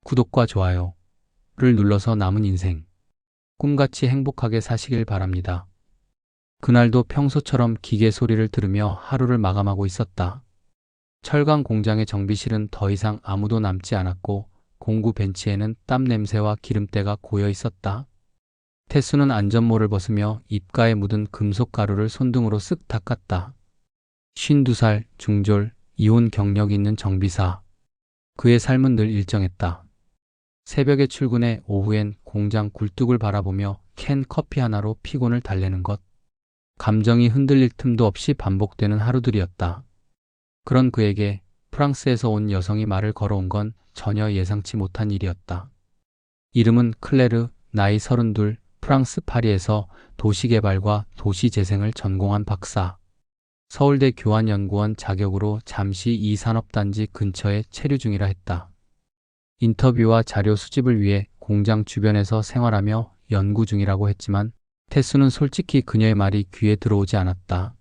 구독과 좋아요를 눌러서 남은 인생 꿈같이 행복하게 사시길 바랍니다. 그날도 평소처럼 기계 소리를 들으며 하루를 마감하고 있었다. 철강 공장의 정비실은 더 이상 아무도 남지 않았고 공구 벤치에는 땀 냄새와 기름때가 고여 있었다. 태수는 안전모를 벗으며 입가에 묻은 금속 가루를 손등으로 쓱 닦았다. 52살 중졸 이혼 경력 있는 정비사. 그의 삶은 늘 일정했다. 새벽에 출근해 오후엔 공장 굴뚝을 바라보며 캔 커피 하나로 피곤을 달래는 것. 감정이 흔들릴 틈도 없이 반복되는 하루들이었다. 그런 그에게 프랑스에서 온 여성이 말을 걸어온 건 전혀 예상치 못한 일이었다. 이름은 클레르, 나이 32, 프랑스 파리에서 도시개발과 도시재생을 전공한 박사. 서울대 교환연구원 자격으로 잠시 이 산업단지 근처에 체류 중이라 했다. 인터뷰와 자료 수집을 위해 공장 주변에서 생활하며 연구 중이라고 했지만 태수는 솔직히 그녀의 말이 귀에 들어오지 않았다.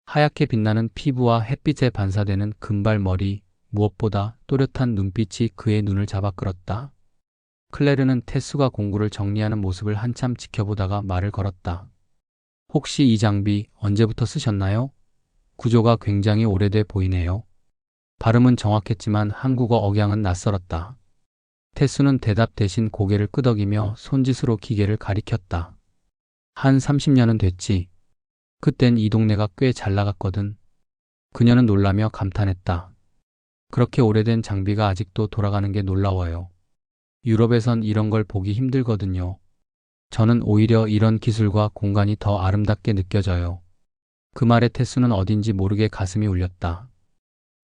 하얗게 빛나는 피부와 햇빛에 반사되는 금발머리, 무엇보다 또렷한 눈빛이 그의 눈을 잡아 끌었다. 클레르는 태수가 공구를 정리하는 모습을 한참 지켜보다가 말을 걸었다. 혹시 이 장비 언제부터 쓰셨나요? 구조가 굉장히 오래돼 보이네요. 발음은 정확했지만 한국어 억양은 낯설었다. 태수는 대답 대신 고개를 끄덕이며 손짓으로 기계를 가리켰다. 한 30년은 됐지. 그땐 이 동네가 꽤 잘 나갔거든. 그녀는 놀라며 감탄했다. 그렇게 오래된 장비가 아직도 돌아가는 게 놀라워요. 유럽에선 이런 걸 보기 힘들거든요. 저는 오히려 이런 기술과 공간이 더 아름답게 느껴져요. 그 말에 태수는 어딘지 모르게 가슴이 울렸다.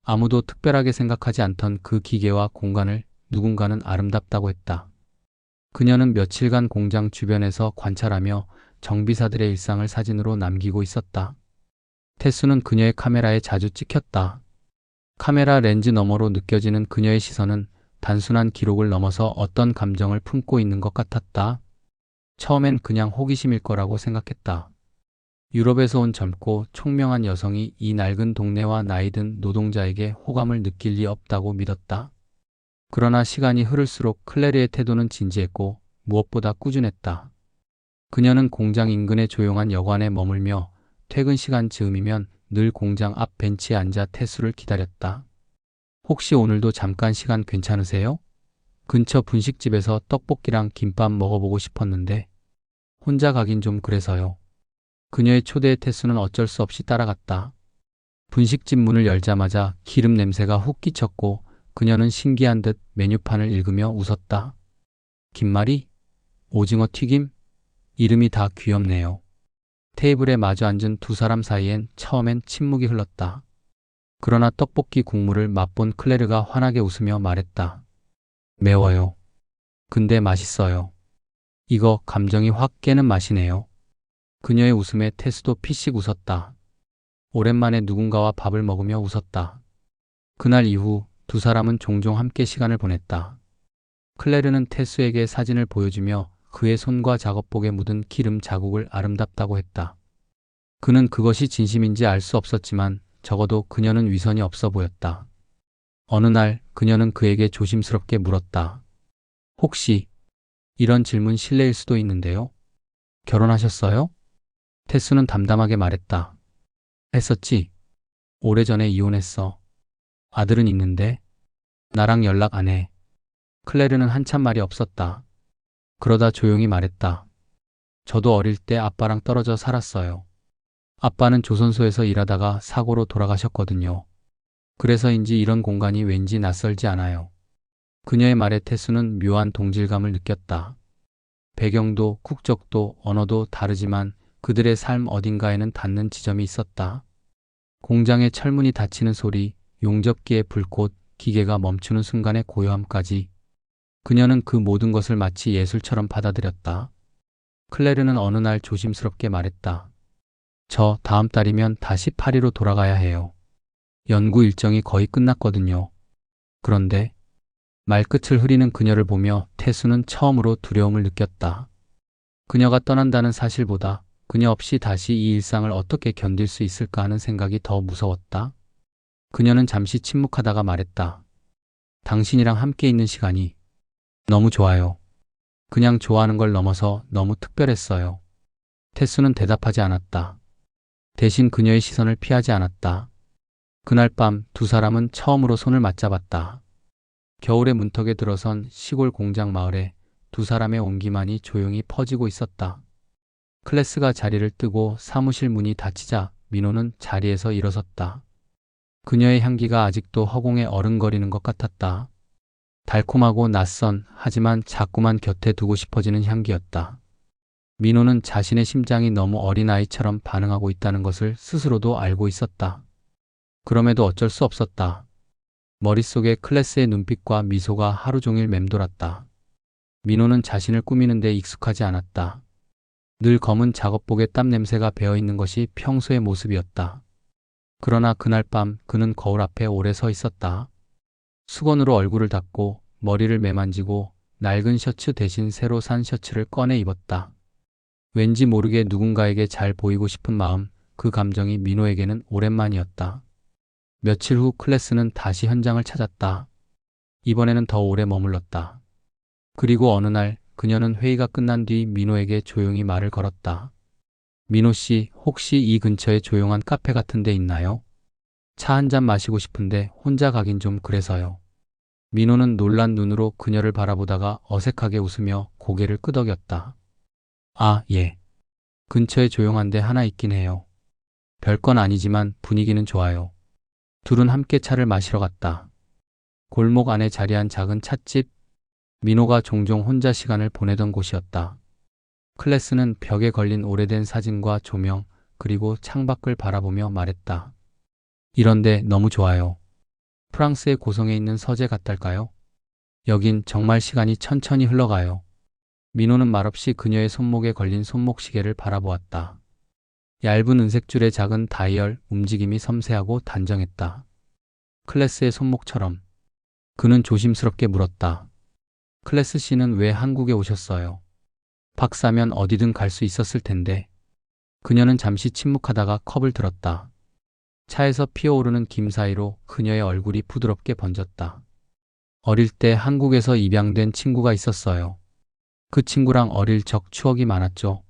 아무도 특별하게 생각하지 않던 그 기계와 공간을 누군가는 아름답다고 했다. 그녀는 며칠간 공장 주변에서 관찰하며 정비사들의 일상을 사진으로 남기고 있었다. 태수는 그녀의 카메라에 자주 찍혔다. 카메라 렌즈 너머로 느껴지는 그녀의 시선은 단순한 기록을 넘어서 어떤 감정을 품고 있는 것 같았다. 처음엔 그냥 호기심일 거라고 생각했다. 유럽에서 온 젊고 총명한 여성이 이 낡은 동네와 나이든 노동자에게 호감을 느낄 리 없다고 믿었다. 그러나 시간이 흐를수록 클레르의 태도는 진지했고 무엇보다 꾸준했다. 그녀는 공장 인근의 조용한 여관에 머물며 퇴근 시간 즈음이면 늘 공장 앞 벤치에 앉아 태수를 기다렸다. 혹시 오늘도 잠깐 시간 괜찮으세요? 근처 분식집에서 떡볶이랑 김밥 먹어보고 싶었는데 혼자 가긴 좀 그래서요. 그녀의 초대에 태수는 어쩔 수 없이 따라갔다. 분식집 문을 열자마자 기름 냄새가 훅 끼쳤고 그녀는 신기한 듯 메뉴판을 읽으며 웃었다. 김말이? 오징어 튀김? 이름이 다 귀엽네요. 테이블에 마주 앉은 두 사람 사이엔 처음엔 침묵이 흘렀다. 그러나 떡볶이 국물을 맛본 클레르가 환하게 웃으며 말했다. 매워요. 근데 맛있어요. 이거 감정이 확 깨는 맛이네요. 그녀의 웃음에 태수도 피식 웃었다. 오랜만에 누군가와 밥을 먹으며 웃었다. 그날 이후 두 사람은 종종 함께 시간을 보냈다. 클레르는 태수에게 사진을 보여주며 그의 손과 작업복에 묻은 기름 자국을 아름답다고 했다. 그는 그것이 진심인지 알 수 없었지만 적어도 그녀는 위선이 없어 보였다. 어느 날 그녀는 그에게 조심스럽게 물었다. 혹시 이런 질문 실례일 수도 있는데요. 결혼하셨어요? 태수는 담담하게 말했다. 했었지. 오래전에 이혼했어. 아들은 있는데 나랑 연락 안 해. 클레르는 한참 말이 없었다. 그러다 조용히 말했다. 저도 어릴 때 아빠랑 떨어져 살았어요. 아빠는 조선소에서 일하다가 사고로 돌아가셨거든요. 그래서인지 이런 공간이 왠지 낯설지 않아요. 그녀의 말에 태수는 묘한 동질감을 느꼈다. 배경도 국적도 언어도 다르지만 그들의 삶 어딘가에는 닿는 지점이 있었다. 공장의 철문이 닫히는 소리, 용접기의 불꽃, 기계가 멈추는 순간의 고요함까지 그녀는 그 모든 것을 마치 예술처럼 받아들였다. 클레르는 어느 날 조심스럽게 말했다. 저 다음 달이면 다시 파리로 돌아가야 해요. 연구 일정이 거의 끝났거든요. 그런데 말끝을 흐리는 그녀를 보며 태수는 처음으로 두려움을 느꼈다. 그녀가 떠난다는 사실보다 그녀 없이 다시 이 일상을 어떻게 견딜 수 있을까 하는 생각이 더 무서웠다. 그녀는 잠시 침묵하다가 말했다. 당신이랑 함께 있는 시간이 너무 좋아요. 그냥 좋아하는 걸 넘어서 너무 특별했어요. 태수는 대답하지 않았다. 대신 그녀의 시선을 피하지 않았다. 그날 밤 두 사람은 처음으로 손을 맞잡았다. 겨울의 문턱에 들어선 시골 공장 마을에 두 사람의 온기만이 조용히 퍼지고 있었다. 클래스가 자리를 뜨고 사무실 문이 닫히자 민호는 자리에서 일어섰다. 그녀의 향기가 아직도 허공에 어른거리는 것 같았다. 달콤하고 낯선 하지만 자꾸만 곁에 두고 싶어지는 향기였다. 민호는 자신의 심장이 너무 어린아이처럼 반응하고 있다는 것을 스스로도 알고 있었다. 그럼에도 어쩔 수 없었다. 머릿속에 클래스의 눈빛과 미소가 하루 종일 맴돌았다. 민호는 자신을 꾸미는 데 익숙하지 않았다. 늘 검은 작업복에 땀 냄새가 배어있는 것이 평소의 모습이었다. 그러나 그날 밤 그는 거울 앞에 오래 서 있었다. 수건으로 얼굴을 닦고 머리를 매만지고 낡은 셔츠 대신 새로 산 셔츠를 꺼내 입었다. 왠지 모르게 누군가에게 잘 보이고 싶은 마음, 그 감정이 민호에게는 오랜만이었다. 며칠 후 클래스는 다시 현장을 찾았다. 이번에는 더 오래 머물렀다. 그리고 어느 날 그녀는 회의가 끝난 뒤 민호에게 조용히 말을 걸었다. 민호 씨, 혹시 이 근처에 조용한 카페 같은 데 있나요? 차 한 잔 마시고 싶은데 혼자 가긴 좀 그래서요. 민호는 놀란 눈으로 그녀를 바라보다가 어색하게 웃으며 고개를 끄덕였다. 아, 예. 근처에 조용한 데 하나 있긴 해요. 별건 아니지만 분위기는 좋아요. 둘은 함께 차를 마시러 갔다. 골목 안에 자리한 작은 찻집, 민호가 종종 혼자 시간을 보내던 곳이었다. 클래스는 벽에 걸린 오래된 사진과 조명, 그리고 창밖을 바라보며 말했다. 이런데 너무 좋아요. 프랑스의 고성에 있는 서재 같달까요? 여긴 정말 시간이 천천히 흘러가요. 민호는 말없이 그녀의 손목에 걸린 손목시계를 바라보았다. 얇은 은색줄의 작은 다이얼, 움직임이 섬세하고 단정했다. 클래스의 손목처럼. 그는 조심스럽게 물었다. 클래스 씨는 왜 한국에 오셨어요? 박사면 어디든 갈 수 있었을 텐데. 그녀는 잠시 침묵하다가 컵을 들었다. 차에서 피어오르는 김 사이로 그녀의 얼굴이 부드럽게 번졌다. 어릴 때 한국에서 입양된 친구가 있었어요. 그 친구랑 어릴 적 추억이 많았죠.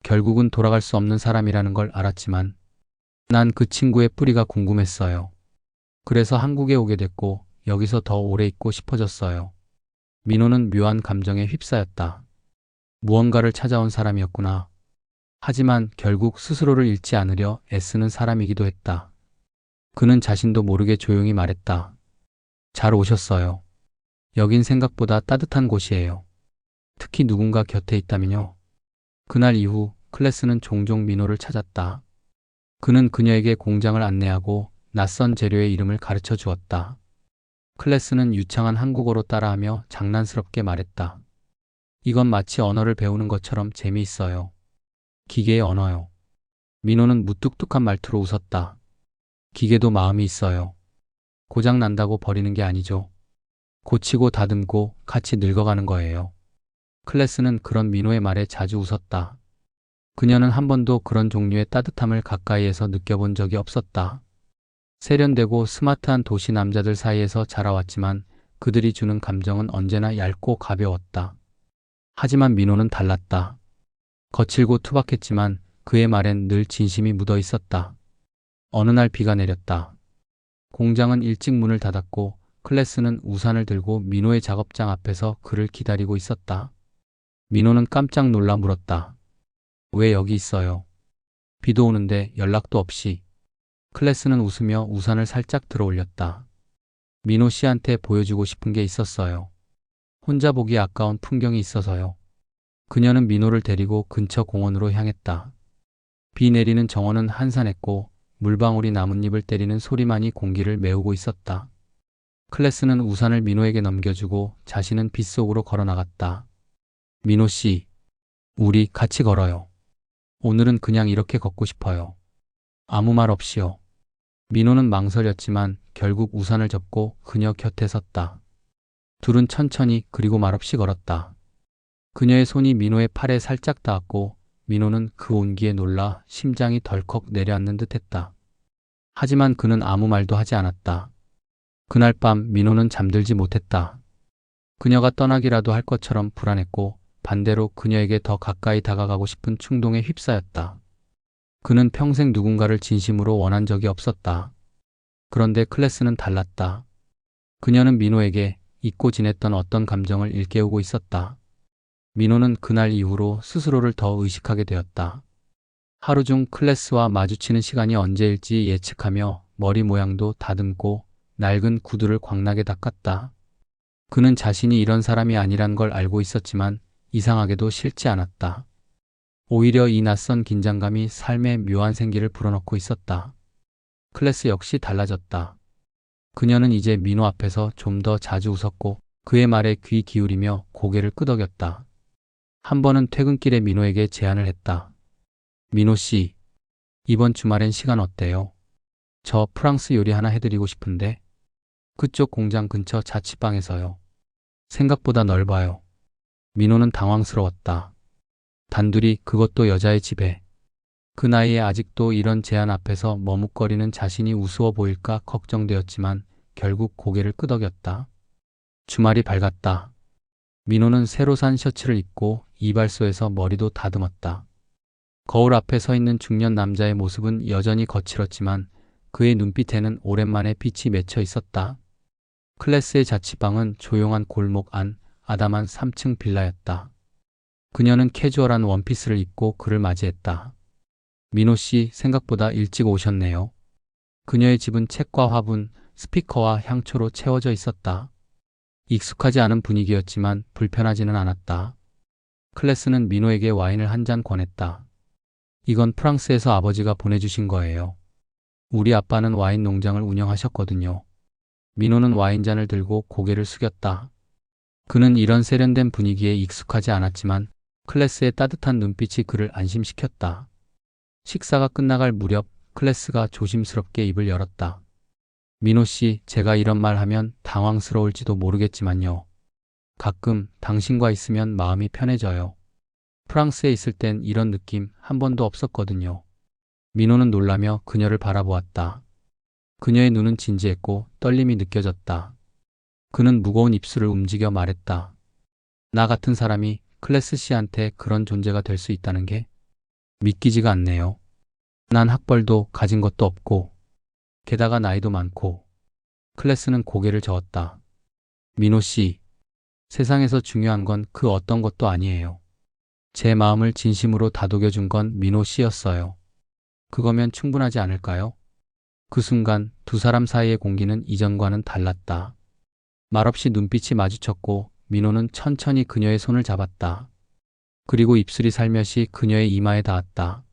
결국은 돌아갈 수 없는 사람이라는 걸 알았지만 난 그 친구의 뿌리가 궁금했어요. 그래서 한국에 오게 됐고 여기서 더 오래 있고 싶어졌어요. 민호는 묘한 감정에 휩싸였다. 무언가를 찾아온 사람이었구나. 하지만 결국 스스로를 잃지 않으려 애쓰는 사람이기도 했다. 그는 자신도 모르게 조용히 말했다. 잘 오셨어요. 여긴 생각보다 따뜻한 곳이에요. 특히 누군가 곁에 있다면요. 그날 이후 클래스는 종종 민호를 찾았다. 그는 그녀에게 공장을 안내하고 낯선 재료의 이름을 가르쳐 주었다. 클래스는 유창한 한국어로 따라하며 장난스럽게 말했다. 이건 마치 언어를 배우는 것처럼 재미있어요. 기계의 언어요. 민호는 무뚝뚝한 말투로 웃었다. 기계도 마음이 있어요. 고장 난다고 버리는 게 아니죠. 고치고 다듬고 같이 늙어가는 거예요. 클래스는 그런 민호의 말에 자주 웃었다. 그녀는 한 번도 그런 종류의 따뜻함을 가까이에서 느껴본 적이 없었다. 세련되고 스마트한 도시 남자들 사이에서 자라왔지만 그들이 주는 감정은 언제나 얇고 가벼웠다. 하지만 민호는 달랐다. 거칠고 투박했지만 그의 말엔 늘 진심이 묻어 있었다. 어느 날 비가 내렸다. 공장은 일찍 문을 닫았고 클래스는 우산을 들고 민호의 작업장 앞에서 그를 기다리고 있었다. 민호는 깜짝 놀라 물었다. 왜 여기 있어요? 비도 오는데 연락도 없이. 클래스는 웃으며 우산을 살짝 들어 올렸다. 민호 씨한테 보여주고 싶은 게 있었어요. 혼자 보기 아까운 풍경이 있어서요. 그녀는 민호를 데리고 근처 공원으로 향했다. 비 내리는 정원은 한산했고 물방울이 나뭇잎을 때리는 소리만이 공기를 메우고 있었다. 클래스는 우산을 민호에게 넘겨주고 자신은 빗속으로 걸어 나갔다. 민호 씨, 우리 같이 걸어요. 오늘은 그냥 이렇게 걷고 싶어요. 아무 말 없이요. 민호는 망설였지만 결국 우산을 접고 그녀 곁에 섰다. 둘은 천천히 그리고 말없이 걸었다. 그녀의 손이 민호의 팔에 살짝 닿았고 민호는 그 온기에 놀라 심장이 덜컥 내려앉는 듯했다. 하지만 그는 아무 말도 하지 않았다. 그날 밤 민호는 잠들지 못했다. 그녀가 떠나기라도 할 것처럼 불안했고 반대로 그녀에게 더 가까이 다가가고 싶은 충동에 휩싸였다. 그는 평생 누군가를 진심으로 원한 적이 없었다. 그런데 클래스는 달랐다. 그녀는 민호에게 잊고 지냈던 어떤 감정을 일깨우고 있었다. 민호는 그날 이후로 스스로를 더 의식하게 되었다. 하루 중 클래스와 마주치는 시간이 언제일지 예측하며 머리 모양도 다듬고 낡은 구두를 광나게 닦았다. 그는 자신이 이런 사람이 아니란 걸 알고 있었지만 이상하게도 싫지 않았다. 오히려 이 낯선 긴장감이 삶에 묘한 생기를 불어넣고 있었다. 클래스 역시 달라졌다. 그녀는 이제 민호 앞에서 좀 더 자주 웃었고 그의 말에 귀 기울이며 고개를 끄덕였다. 한 번은 퇴근길에 민호에게 제안을 했다. 민호 씨, 이번 주말엔 시간 어때요? 저 프랑스 요리 하나 해드리고 싶은데 그쪽 공장 근처 자취방에서요. 생각보다 넓어요. 민호는 당황스러웠다. 단둘이, 그것도 여자의 집에. 그 나이에 아직도 이런 제안 앞에서 머뭇거리는 자신이 우스워 보일까 걱정되었지만 결국 고개를 끄덕였다. 주말이 밝았다. 민호는 새로 산 셔츠를 입고 이발소에서 머리도 다듬었다. 거울 앞에 서 있는 중년 남자의 모습은 여전히 거칠었지만 그의 눈빛에는 오랜만에 빛이 맺혀 있었다. 클래스의 자취방은 조용한 골목 안 아담한 3층 빌라였다. 그녀는 캐주얼한 원피스를 입고 그를 맞이했다. 민호 씨, 생각보다 일찍 오셨네요. 그녀의 집은 책과 화분, 스피커와 향초로 채워져 있었다. 익숙하지 않은 분위기였지만 불편하지는 않았다. 클래스는 민호에게 와인을 한 잔 권했다. 이건 프랑스에서 아버지가 보내주신 거예요. 우리 아빠는 와인 농장을 운영하셨거든요. 민호는 와인잔을 들고 고개를 숙였다. 그는 이런 세련된 분위기에 익숙하지 않았지만 클래스의 따뜻한 눈빛이 그를 안심시켰다. 식사가 끝나갈 무렵 클래스가 조심스럽게 입을 열었다. 민호 씨, 제가 이런 말 하면 당황스러울지도 모르겠지만요. 가끔 당신과 있으면 마음이 편해져요. 프랑스에 있을 땐 이런 느낌 한 번도 없었거든요. 민호는 놀라며 그녀를 바라보았다. 그녀의 눈은 진지했고 떨림이 느껴졌다. 그는 무거운 입술을 움직여 말했다. 나 같은 사람이 클래스 씨한테 그런 존재가 될 수 있다는 게 믿기지가 않네요. 난 학벌도 가진 것도 없고 게다가 나이도 많고. 클래스는 고개를 저었다. 민호 씨, 세상에서 중요한 건 그 어떤 것도 아니에요. 제 마음을 진심으로 다독여준 건 민호 씨였어요. 그거면 충분하지 않을까요? 그 순간 두 사람 사이의 공기는 이전과는 달랐다. 말없이 눈빛이 마주쳤고 민호는 천천히 그녀의 손을 잡았다. 그리고 입술이 살며시 그녀의 이마에 닿았다.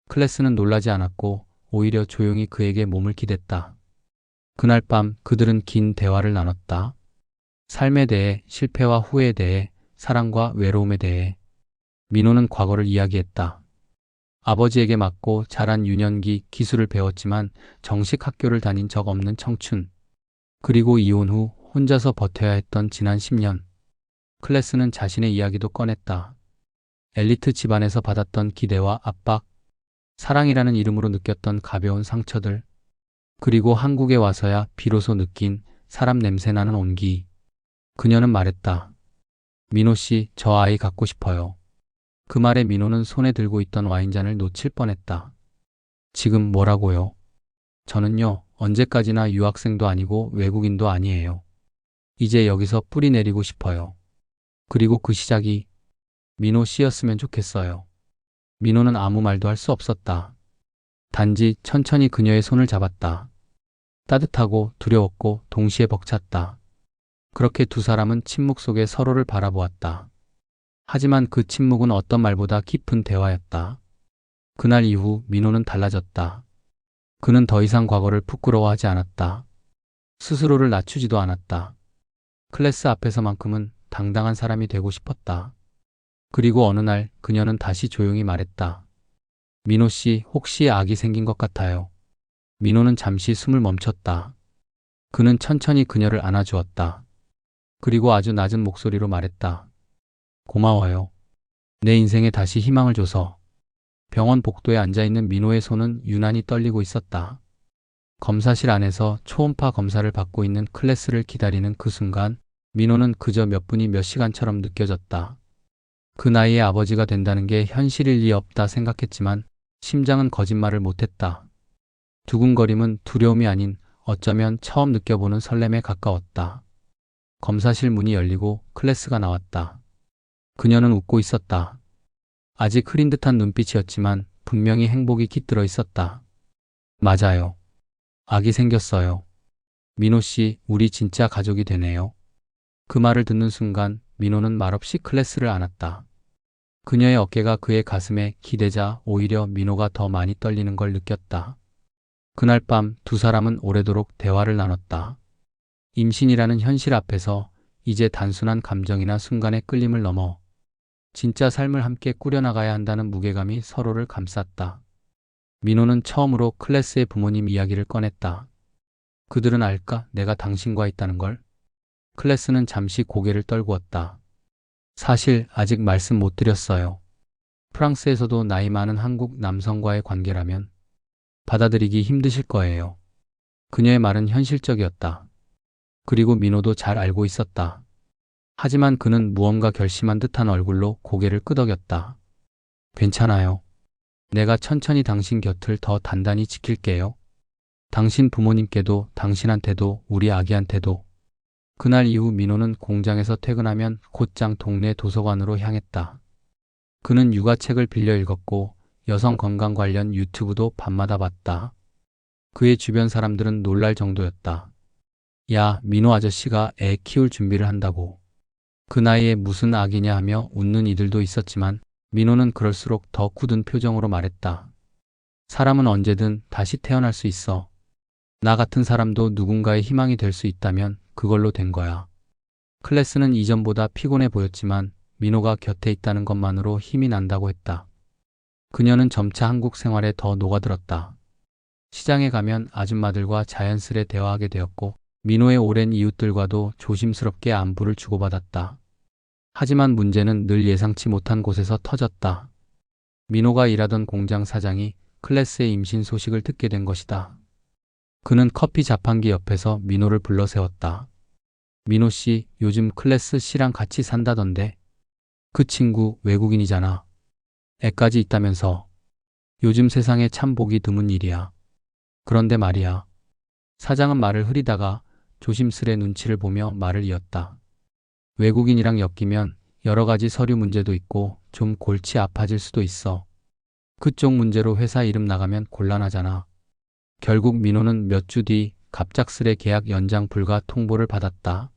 클래스는 놀라지 않았고 오히려 조용히 그에게 몸을 기댔다. 그날 밤 그들은 긴 대화를 나눴다. 삶에 대해, 실패와 후회에 대해, 사랑과 외로움에 대해. 민호는 과거를 이야기했다. 아버지에게 맞고 자란 유년기 기술을 배웠지만 정식 학교를 다닌 적 없는 청춘. 그리고 이혼 후 혼자서 버텨야 했던 지난 10년. 클래스는 자신의 이야기도 꺼냈다. 엘리트 집안에서 받았던 기대와 압박, 사랑이라는 이름으로 느꼈던 가벼운 상처들, 그리고 한국에 와서야 비로소 느낀 사람 냄새나는 온기. 그녀는 말했다. 민호 씨, 저 아이 갖고 싶어요. 그 말에 민호는 손에 들고 있던 와인잔을 놓칠 뻔했다. 지금 뭐라고요? 저는요, 언제까지나 유학생도 아니고 외국인도 아니에요. 이제 여기서 뿌리 내리고 싶어요. 그리고 그 시작이 민호 씨였으면 좋겠어요. 민호는 아무 말도 할 수 없었다. 단지 천천히 그녀의 손을 잡았다. 따뜻하고 두려웠고 동시에 벅찼다. 그렇게 두 사람은 침묵 속에 서로를 바라보았다. 하지만 그 침묵은 어떤 말보다 깊은 대화였다. 그날 이후 민호는 달라졌다. 그는 더 이상 과거를 부끄러워하지 않았다. 스스로를 낮추지도 않았다. 클래스 앞에서만큼은 당당한 사람이 되고 싶었다. 그리고 어느 날 그녀는 다시 조용히 말했다. 민호 씨, 혹시 악이 생긴 것 같아요. 민호는 잠시 숨을 멈췄다. 그는 천천히 그녀를 안아주었다. 그리고 아주 낮은 목소리로 말했다. 고마워요. 내 인생에 다시 희망을 줘서. 병원 복도에 앉아있는 민호의 손은 유난히 떨리고 있었다. 검사실 안에서 초음파 검사를 받고 있는 클래스를 기다리는 그 순간 민호는 그저 몇 분이 몇 시간처럼 느껴졌다. 그 나이에 아버지가 된다는 게 현실일 리 없다 생각했지만 심장은 거짓말을 못했다. 두근거림은 두려움이 아닌 어쩌면 처음 느껴보는 설렘에 가까웠다. 검사실 문이 열리고 클래스가 나왔다. 그녀는 웃고 있었다. 아직 흐린 듯한 눈빛이었지만 분명히 행복이 깃들어 있었다. 맞아요. 아기 생겼어요. 민호 씨, 우리 진짜 가족이 되네요. 그 말을 듣는 순간 민호는 말없이 클래스를 안았다. 그녀의 어깨가 그의 가슴에 기대자 오히려 민호가 더 많이 떨리는 걸 느꼈다. 그날 밤 두 사람은 오래도록 대화를 나눴다. 임신이라는 현실 앞에서 이제 단순한 감정이나 순간의 끌림을 넘어 진짜 삶을 함께 꾸려나가야 한다는 무게감이 서로를 감쌌다. 민호는 처음으로 클래스의 부모님 이야기를 꺼냈다. 그들은 알까? 내가 당신과 있다는 걸? 클래스는 잠시 고개를 떨구었다. 사실 아직 말씀 못 드렸어요. 프랑스에서도 나이 많은 한국 남성과의 관계라면 받아들이기 힘드실 거예요. 그녀의 말은 현실적이었다. 그리고 민호도 잘 알고 있었다. 하지만 그는 무언가 결심한 듯한 얼굴로 고개를 끄덕였다. 괜찮아요. 내가 천천히 당신 곁을 더 단단히 지킬게요. 당신 부모님께도 당신한테도 우리 아기한테도. 그날 이후 민호는 공장에서 퇴근하면 곧장 동네 도서관으로 향했다. 그는 육아책을 빌려 읽었고 여성 건강 관련 유튜브도 밤마다 봤다. 그의 주변 사람들은 놀랄 정도였다. 야, 민호 아저씨가 애 키울 준비를 한다고. 그 나이에 무슨 아기냐 하며 웃는 이들도 있었지만 민호는 그럴수록 더 굳은 표정으로 말했다. 사람은 언제든 다시 태어날 수 있어. 나 같은 사람도 누군가의 희망이 될 수 있다면 그걸로 된 거야. 클래스는 이전보다 피곤해 보였지만 민호가 곁에 있다는 것만으로 힘이 난다고 했다. 그녀는 점차 한국 생활에 더 녹아들었다. 시장에 가면 아줌마들과 자연스레 대화하게 되었고 민호의 오랜 이웃들과도 조심스럽게 안부를 주고받았다. 하지만 문제는 늘 예상치 못한 곳에서 터졌다. 민호가 일하던 공장 사장이 클래스의 임신 소식을 듣게 된 것이다. 그는 커피 자판기 옆에서 민호를 불러 세웠다. 민호 씨, 요즘 클래스 씨랑 같이 산다던데. 그 친구 외국인이잖아. 애까지 있다면서. 요즘 세상에 참 보기 드문 일이야. 그런데 말이야. 사장은 말을 흐리다가 조심스레 눈치를 보며 말을 이었다. 외국인이랑 엮이면 여러 가지 서류 문제도 있고 좀 골치 아파질 수도 있어. 그쪽 문제로 회사 이름 나가면 곤란하잖아. 결국 민호는 몇 주 뒤 갑작스레 계약 연장 불가 통보를 받았다.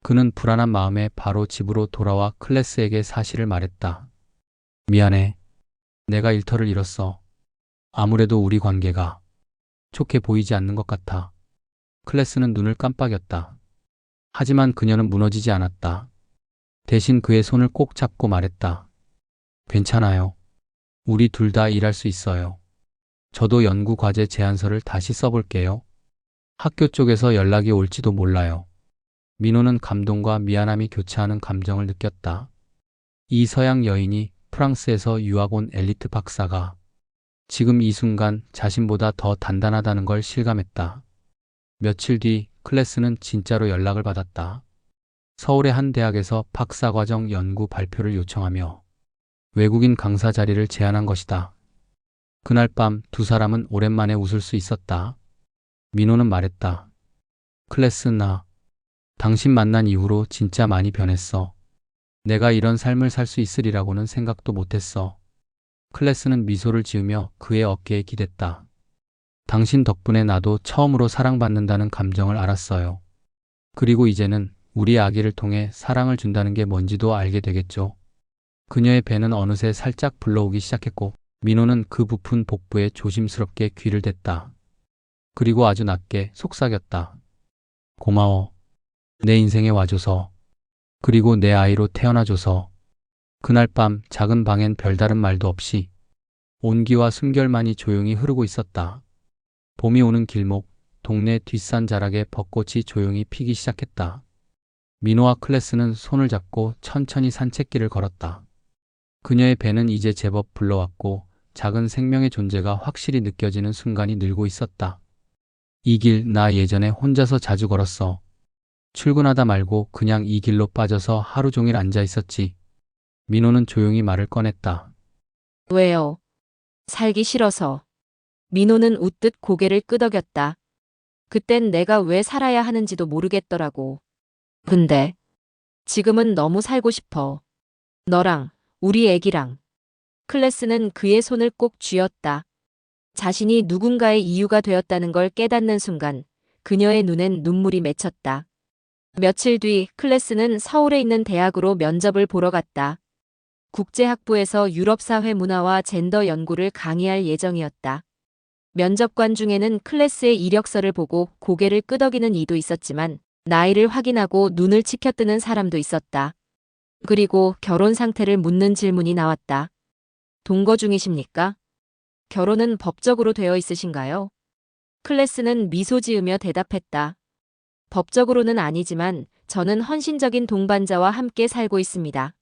그는 불안한 마음에 바로 집으로 돌아와 클래스에게 사실을 말했다. 미안해. 내가 일터를 잃었어. 아무래도 우리 관계가 좋게 보이지 않는 것 같아. 클래스는 눈을 깜빡였다. 하지만 그녀는 무너지지 않았다. 대신 그의 손을 꼭 잡고 말했다. 괜찮아요. 우리 둘 다 일할 수 있어요. 저도 연구 과제 제안서를 다시 써볼게요. 학교 쪽에서 연락이 올지도 몰라요. 민호는 감동과 미안함이 교차하는 감정을 느꼈다. 이 서양 여인이 프랑스에서 유학 온 엘리트 박사가 지금 이 순간 자신보다 더 단단하다는 걸 실감했다. 며칠 뒤 클래스는 진짜로 연락을 받았다. 서울의 한 대학에서 박사과정 연구 발표를 요청하며 외국인 강사 자리를 제안한 것이다. 그날 밤 두 사람은 오랜만에 웃을 수 있었다. 민호는 말했다. 클래스 나 당신 만난 이후로 진짜 많이 변했어. 내가 이런 삶을 살 수 있으리라고는 생각도 못했어. 클래스는 미소를 지으며 그의 어깨에 기댔다. 당신 덕분에 나도 처음으로 사랑받는다는 감정을 알았어요. 그리고 이제는 우리 아기를 통해 사랑을 준다는 게 뭔지도 알게 되겠죠. 그녀의 배는 어느새 살짝 불러오기 시작했고 민호는 그 부푼 복부에 조심스럽게 귀를 댔다. 그리고 아주 낮게 속삭였다. 고마워. 내 인생에 와줘서. 그리고 내 아이로 태어나줘서. 그날 밤 작은 방엔 별다른 말도 없이 온기와 숨결만이 조용히 흐르고 있었다. 봄이 오는 길목, 동네 뒷산 자락에 벚꽃이 조용히 피기 시작했다. 민호와 클래스는 손을 잡고 천천히 산책길을 걸었다. 그녀의 배는 이제 제법 불러왔고 작은 생명의 존재가 확실히 느껴지는 순간이 늘고 있었다. 이 길 나 예전에 혼자서 자주 걸었어. 출근하다 말고 그냥 이 길로 빠져서 하루 종일 앉아 있었지. 민호는 조용히 말을 꺼냈다. 왜요? 살기 싫어서. 민호는 웃듯 고개를 끄덕였다. 그땐 내가 왜 살아야 하는지도 모르겠더라고. 근데 지금은 너무 살고 싶어. 너랑, 우리 애기랑. 클래스는 그의 손을 꼭 쥐었다. 자신이 누군가의 이유가 되었다는 걸 깨닫는 순간 그녀의 눈엔 눈물이 맺혔다. 며칠 뒤 클래스는 서울에 있는 대학으로 면접을 보러 갔다. 국제학부에서 유럽사회 문화와 젠더 연구를 강의할 예정이었다. 면접관 중에는 클래스의 이력서를 보고 고개를 끄덕이는 이도 있었지만 나이를 확인하고 눈을 치켜뜨는 사람도 있었다. 그리고 결혼 상태를 묻는 질문이 나왔다. 동거 중이십니까? 결혼은 법적으로 되어 있으신가요? 클래스는 미소 지으며 대답했다. 법적으로는 아니지만 저는 헌신적인 동반자와 함께 살고 있습니다.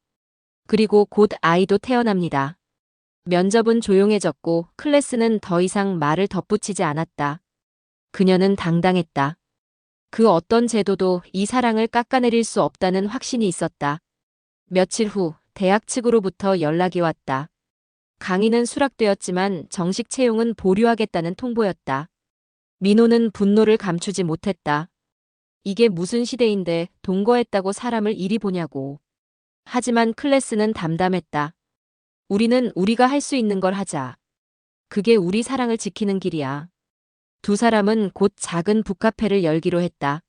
그리고 곧 아이도 태어납니다. 면접은 조용해졌고 클래스는 더 이상 말을 덧붙이지 않았다. 그녀는 당당했다. 그 어떤 제도도 이 사랑을 깎아내릴 수 없다는 확신이 있었다. 며칠 후 대학 측으로부터 연락이 왔다. 강의는 수락되었지만 정식 채용은 보류하겠다는 통보였다. 민호는 분노를 감추지 못했다. 이게 무슨 시대인데 동거했다고 사람을 이리 보냐고. 하지만 클래스는 담담했다. 우리는 우리가 할 수 있는 걸 하자. 그게 우리 사랑을 지키는 길이야. 두 사람은 곧 작은 북카페를 열기로 했다.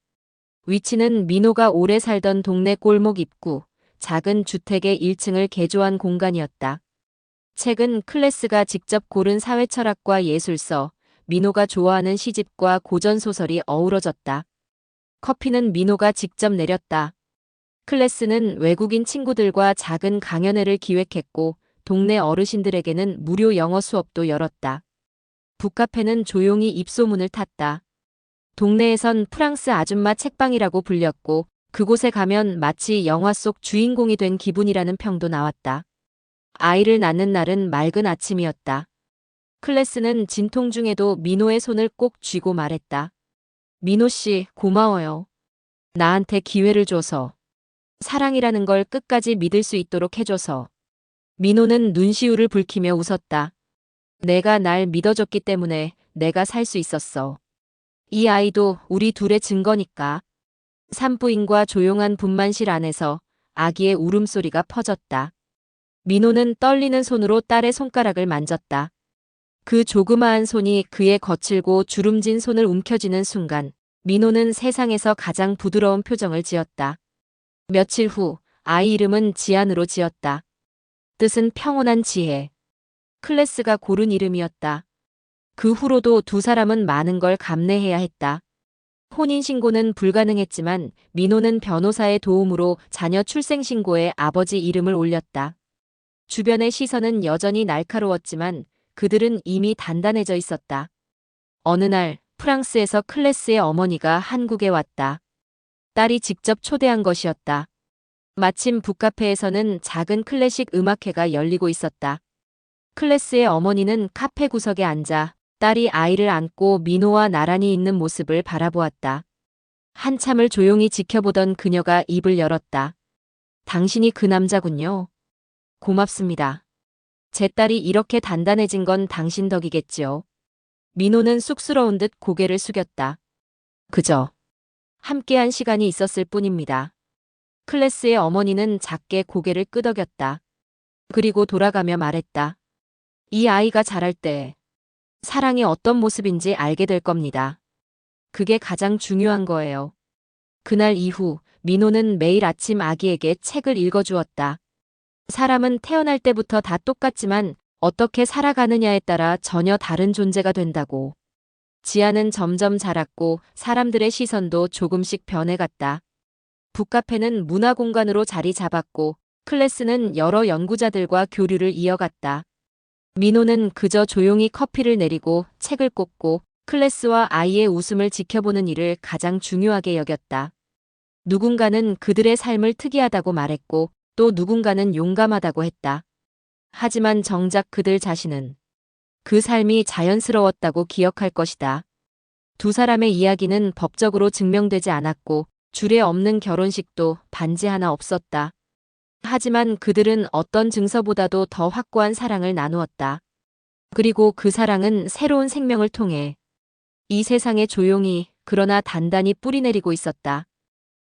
위치는 민호가 오래 살던 동네 골목 입구, 작은 주택의 1층을 개조한 공간이었다. 책은 클래스가 직접 고른 사회철학과 예술서, 민호가 좋아하는 시집과 고전소설이 어우러졌다. 커피는 민호가 직접 내렸다. 클래스는 외국인 친구들과 작은 강연회를 기획했고 동네 어르신들에게는 무료 영어 수업도 열었다. 북카페는 조용히 입소문을 탔다. 동네에선 프랑스 아줌마 책방이라고 불렸고 그곳에 가면 마치 영화 속 주인공이 된 기분이라는 평도 나왔다. 아이를 낳는 날은 맑은 아침이었다. 클래스는 진통 중에도 민호의 손을 꼭 쥐고 말했다. 민호 씨, 고마워요. 나한테 기회를 줘서. 사랑이라는 걸 끝까지 믿을 수 있도록 해줘서. 민호는 눈시울을 붉히며 웃었다. 내가 날 믿어줬기 때문에 내가 살 수 있었어. 이 아이도 우리 둘의 증거니까. 산부인과 조용한 분만실 안에서 아기의 울음소리가 퍼졌다. 민호는 떨리는 손으로 딸의 손가락을 만졌다. 그 조그마한 손이 그의 거칠고 주름진 손을 움켜쥐는 순간 민호는 세상에서 가장 부드러운 표정을 지었다. 며칠 후 아이 이름은 지안으로 지었다. 뜻은 평온한 지혜. 클래스가 고른 이름이었다. 그 후로도 두 사람은 많은 걸 감내해야 했다. 혼인신고는 불가능했지만 민호는 변호사의 도움으로 자녀 출생신고에 아버지 이름을 올렸다. 주변의 시선은 여전히 날카로웠지만 그들은 이미 단단해져 있었다. 어느 날 프랑스에서 클래스의 어머니가 한국에 왔다. 딸이 직접 초대한 것이었다. 마침 북카페에서는 작은 클래식 음악회가 열리고 있었다. 클래스의 어머니는 카페 구석에 앉아 딸이 아이를 안고 민호와 나란히 있는 모습을 바라보았다. 한참을 조용히 지켜보던 그녀가 입을 열었다. 당신이 그 남자군요. 고맙습니다. 제 딸이 이렇게 단단해진 건 당신 덕이겠지요. 민호는 쑥스러운 듯 고개를 숙였다. 그저 함께한 시간이 있었을 뿐입니다. 클래스의 어머니는 작게 고개를 끄덕였다. 그리고 돌아가며 말했다. 이 아이가 자랄 때 사랑이 어떤 모습인지 알게 될 겁니다. 그게 가장 중요한 거예요. 그날 이후 민호는 매일 아침 아기에게 책을 읽어주었다. 사람은 태어날 때부터 다 똑같지만 어떻게 살아가느냐에 따라 전혀 다른 존재가 된다고. 지아는 점점 자랐고 사람들의 시선도 조금씩 변해갔다. 북카페는 문화공간으로 자리 잡았고 클래스는 여러 연구자들과 교류를 이어갔다. 민호는 그저 조용히 커피를 내리고 책을 꽂고 클래스와 아이의 웃음을 지켜보는 일을 가장 중요하게 여겼다. 누군가는 그들의 삶을 특이하다고 말했고 또 누군가는 용감하다고 했다. 하지만 정작 그들 자신은 그 삶이 자연스러웠다고 기억할 것이다. 두 사람의 이야기는 법적으로 증명되지 않았고 주례 없는 결혼식도 반지 하나 없었다. 하지만 그들은 어떤 증서보다도 더 확고한 사랑을 나누었다. 그리고 그 사랑은 새로운 생명을 통해 이 세상에 조용히 그러나 단단히 뿌리내리고 있었다.